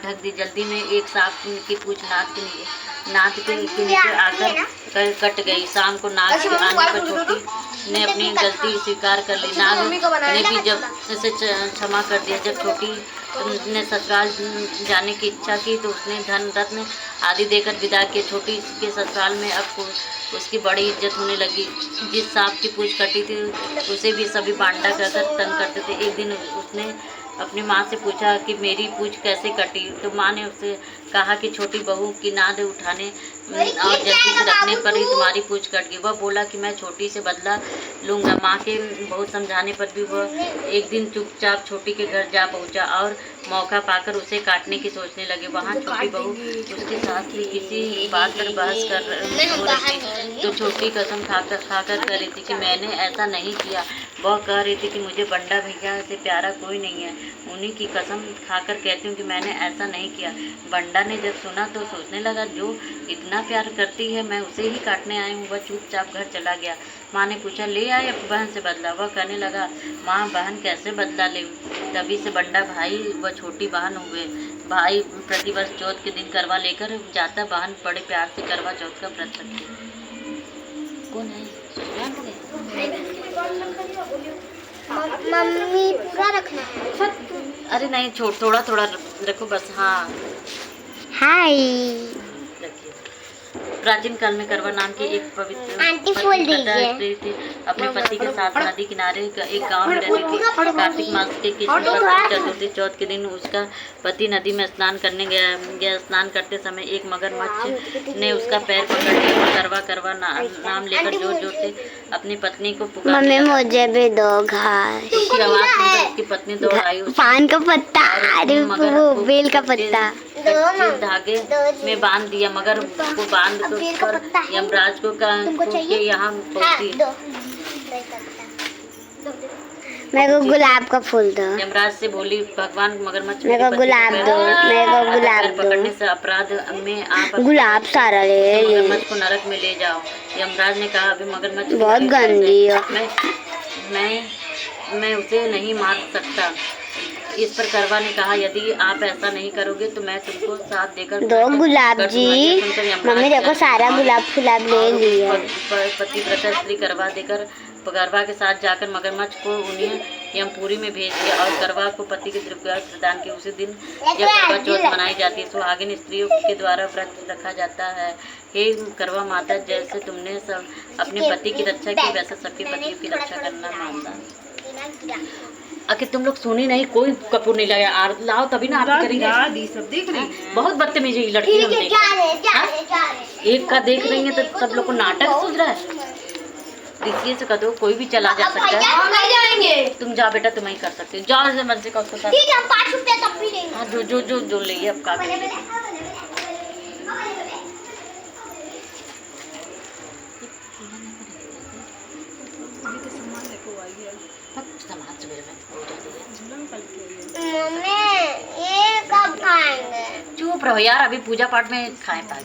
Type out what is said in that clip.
ढक दी। जल्दी में एक सांप की पूंछ नाक के नीचे आकर कट गई। शाम को नाक के आने पर छोटी ने अपनी गलती स्वीकार कर ली। नाग ने भी जब उसे क्षमा कर दिया। जब छोटी ने ससुराल जाने की इच्छा की तो उसने धन रत्न आदि देकर विदा किया। छोटी के ससुराल में अब उसकी बड़ी इज्जत होने लगी। जिस सांप की पूंछ कटी थी उसे भी सभी बांटा कर तंग करते थे। एक दिन उसने अपनी माँ से पूछा कि मेरी पूंछ कैसे कटी, तो माँ ने उससे कहा कि छोटी बहू की नाद उठाने और जल्दी से रखने पर ही तुम्हारी पूंछ कट गई। वह बोला कि मैं छोटी से बदला लूँगा। माँ के बहुत समझाने पर भी वह एक दिन चुपचाप छोटी के घर जा पहुँचा और मौका पाकर उसे काटने की सोचने लगे। वहाँ छोटी बहू उसके साथ ही किसी बात पर बहस कर रही थी तो छोटी कसम खाकर कह रही थी कि मैंने ऐसा नहीं किया। वह कह रही थी कि मुझे बंडा भैया से प्यारा कोई नहीं है, उन्हीं की कसम खाकर कहती हूँ कि मैंने ऐसा नहीं किया। बंडा ने जब सुना तो सोचने लगा जो इतना प्यार करती है मैं उसे ही काटने आई हूँ। वह चुपचाप घर चला गया। माँ ने पूछा ले आए बहन से बदला? वह कहने लगा माँ बहन कैसे बदला ले। तभी से बंडा भाई व छोटी बहन हुए। भाई प्रतिवर्ष चौथ के दिन करवा लेकर जाता, बहन बड़े प्यार से करवा चौथ का व्रत रखती। कौन है? मम्मी पूरा रखना है। अरे नहीं थोड़ा थोड़ा रखो बस। हाँ हाय। रखिए। प्राचीन काल में करवा नाम की एक पवित्र आंटी फूल दीजिए। स्त्री थी। अपने पति के साथ नदी किनारे एक गांव में रहती थी। कार्तिक मास के कृष्ण चतुर्थी चौथ के दिन उसका पति नदी में स्नान करने गया। स्नान करते समय एक मगरमच्छ ने उसका पैर पकड़ लिया। करवा करवा नाम लेकर जोर जोर से अपनी पत्नी को पुकार। मम्मी मुझे भी दो घास। उसकी आवाज सुनकर उसकी पत्नी दौड़ आई। पान का पत्ता, अरे वो बेल का पत्ता धागे में बांध दिया। मगर को बांध कर यमराज को यहाँ पहुंची। मेरे को गुलाब का फूल दो। यमराज से बोली भगवान मगरमच्छ मेरे को गुलाब दो, मेरे को गुलाब दो। पकड़ने से अपराध में आप गुलाब सारा ले मगरमच्छ को नरक में ले जाओ। यमराज ने कहा अभी मगरमच्छ बहुत गंदी है, मैं उसे नहीं मार सकता। इस पर करवा ने कहा यदि आप ऐसा नहीं करोगे तो मैं तुमको साथ देकर दो गुलाब जी। मम्मी देखो सारा गुलाब फुलाब ले लिया। पतिव्रता स्त्री करवा देकर करवा के साथ जाकर मगरमच्छ को उन्हें यमपुरी में भेज दिया और करवा को पति के दीर्घायु प्रदान किया। उसी दिन जब करवा चौथ मनाई जाती है सुहागिन स्त्रियों के द्वारा व्रत रखा जाता है। हे करवा माता, जैसे तुमने सब अपने पति की रक्षा की वैसे सबके पतियों की रक्षा करना माता। आखिर तुम लोग सुनी नहीं, कोई कपूर नहीं लगा। लाओ तभी ना आप करेंगे। सब देख रही बहुत बदतमीजी लड़की हम देख। एक का देख रही है तो सब लोग को नाटक सूझ रहा है। देखिए से कदो कोई भी चला जा सकता है। तुम जा बेटा, तुम ही कर सकते हो। जाओ से मन से उसके साथ। ठीक है 5 रुपया तब भी देंगे। हाँ जो ले अब का मम्मी ये कब खाएंगे? चुप रहो यार, अभी पूजा पाठ में खाए पाए।